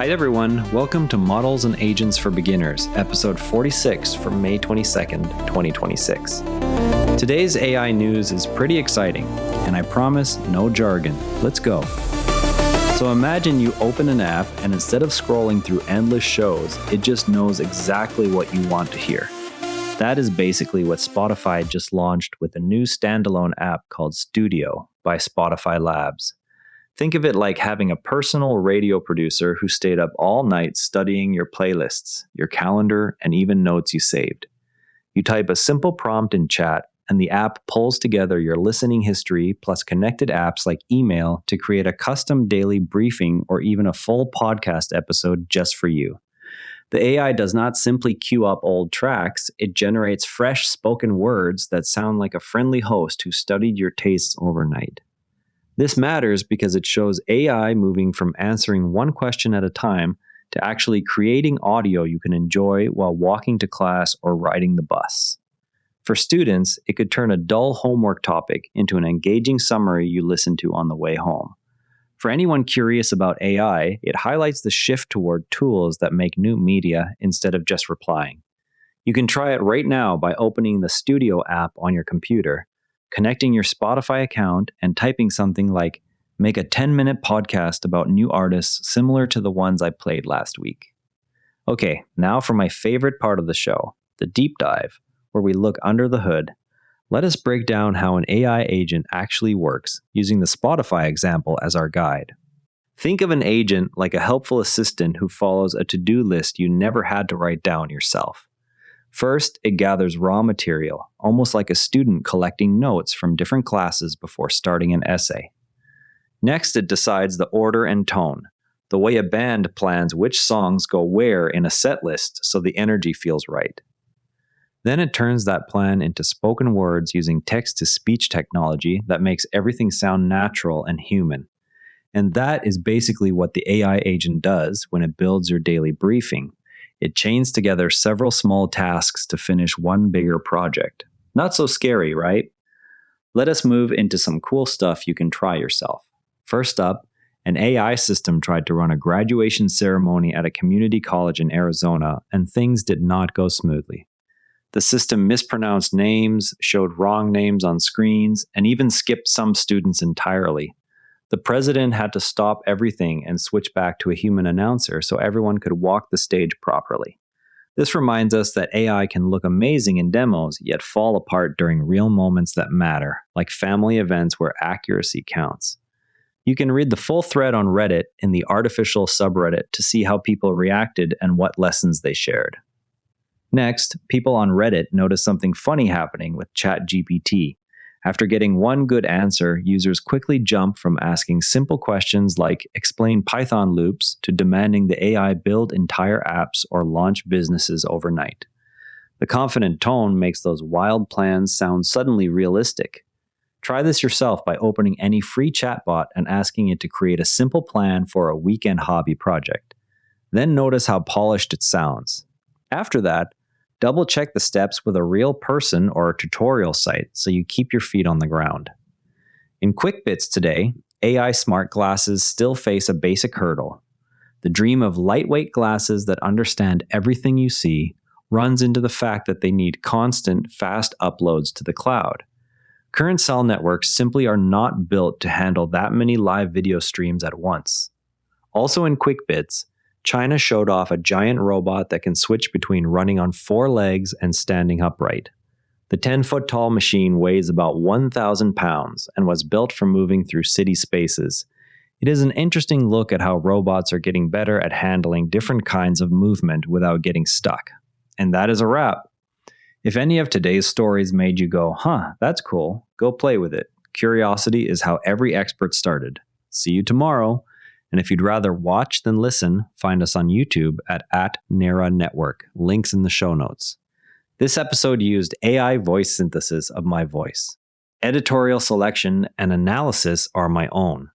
Hi everyone, welcome to Models and Agents for Beginners, episode 46 from May 22nd, 2026. Today's AI news is pretty exciting, and I promise no jargon. Let's go. So imagine you open an app and instead of scrolling through endless shows, it just knows exactly what you want to hear. That is basically what Spotify just launched with a new standalone app called Studio by Spotify Labs. Think of it like having a personal radio producer who stayed up all night studying your playlists, your calendar, and even notes you saved. You type a simple prompt in chat, and the app pulls together your listening history plus connected apps like email to create a custom daily briefing or even a full podcast episode just for you. The AI does not simply queue up old tracks, it generates fresh spoken words that sound like a friendly host who studied your tastes overnight. This matters because it shows AI moving from answering one question at a time to actually creating audio you can enjoy while walking to class or riding the bus. For students, it could turn a dull homework topic into an engaging summary you listen to on the way home. For anyone curious about AI, it highlights the shift toward tools that make new media instead of just replying. You can try it right now by opening the Studio app on your computer, connecting your Spotify account, and typing something like, make a 10-minute podcast about new artists similar to the ones I played last week. Okay, now for my favorite part of the show, the deep dive, where we look under the hood. Let us break down how an AI agent actually works, using the Spotify example as our guide. Think of an agent like a helpful assistant who follows a to-do list you never had to write down yourself. First, it gathers raw material, almost like a student collecting notes from different classes before starting an essay. Next, it decides the order and tone, the way a band plans which songs go where in a set list so the energy feels right. Then it turns that plan into spoken words using text-to-speech technology that makes everything sound natural and human. And that is basically what the AI agent does when it builds your daily briefing. It chains together several small tasks to finish one bigger project. Not so scary, right? Let us move into some cool stuff you can try yourself. First up, an AI system tried to run a graduation ceremony at a community college in Arizona, and things did not go smoothly. The system mispronounced names, showed wrong names on screens, and even skipped some students entirely. The president had to stop everything and switch back to a human announcer so everyone could walk the stage properly. This reminds us that AI can look amazing in demos, yet fall apart during real moments that matter, like family events where accuracy counts. You can read the full thread on Reddit in the artificial subreddit to see how people reacted and what lessons they shared. Next, people on Reddit noticed something funny happening with ChatGPT. After getting one good answer, users quickly jump from asking simple questions like explain Python loops to demanding the AI build entire apps or launch businesses overnight. The confident tone makes those wild plans sound suddenly realistic. Try this yourself by opening any free chatbot and asking it to create a simple plan for a weekend hobby project. Then notice how polished it sounds. After that, double-check the steps with a real person or a tutorial site so you keep your feet on the ground. In quick bits today, AI smart glasses still face a basic hurdle. The dream of lightweight glasses that understand everything you see runs into the fact that they need constant, fast uploads to the cloud. Current cell networks simply are not built to handle that many live video streams at once. Also in quick bits, China showed off a giant robot that can switch between running on 4 legs and standing upright. The 10-foot-tall machine weighs about 1,000 pounds and was built for moving through city spaces. It is an interesting look at how robots are getting better at handling different kinds of movement without getting stuck. And that is a wrap. If any of today's stories made you go, that's cool, go play with it. Curiosity is how every expert started. See you tomorrow. And if you'd rather watch than listen, find us on YouTube at @Nera Network. Links in the show notes. This episode used AI voice synthesis of my voice. Editorial selection and analysis are my own.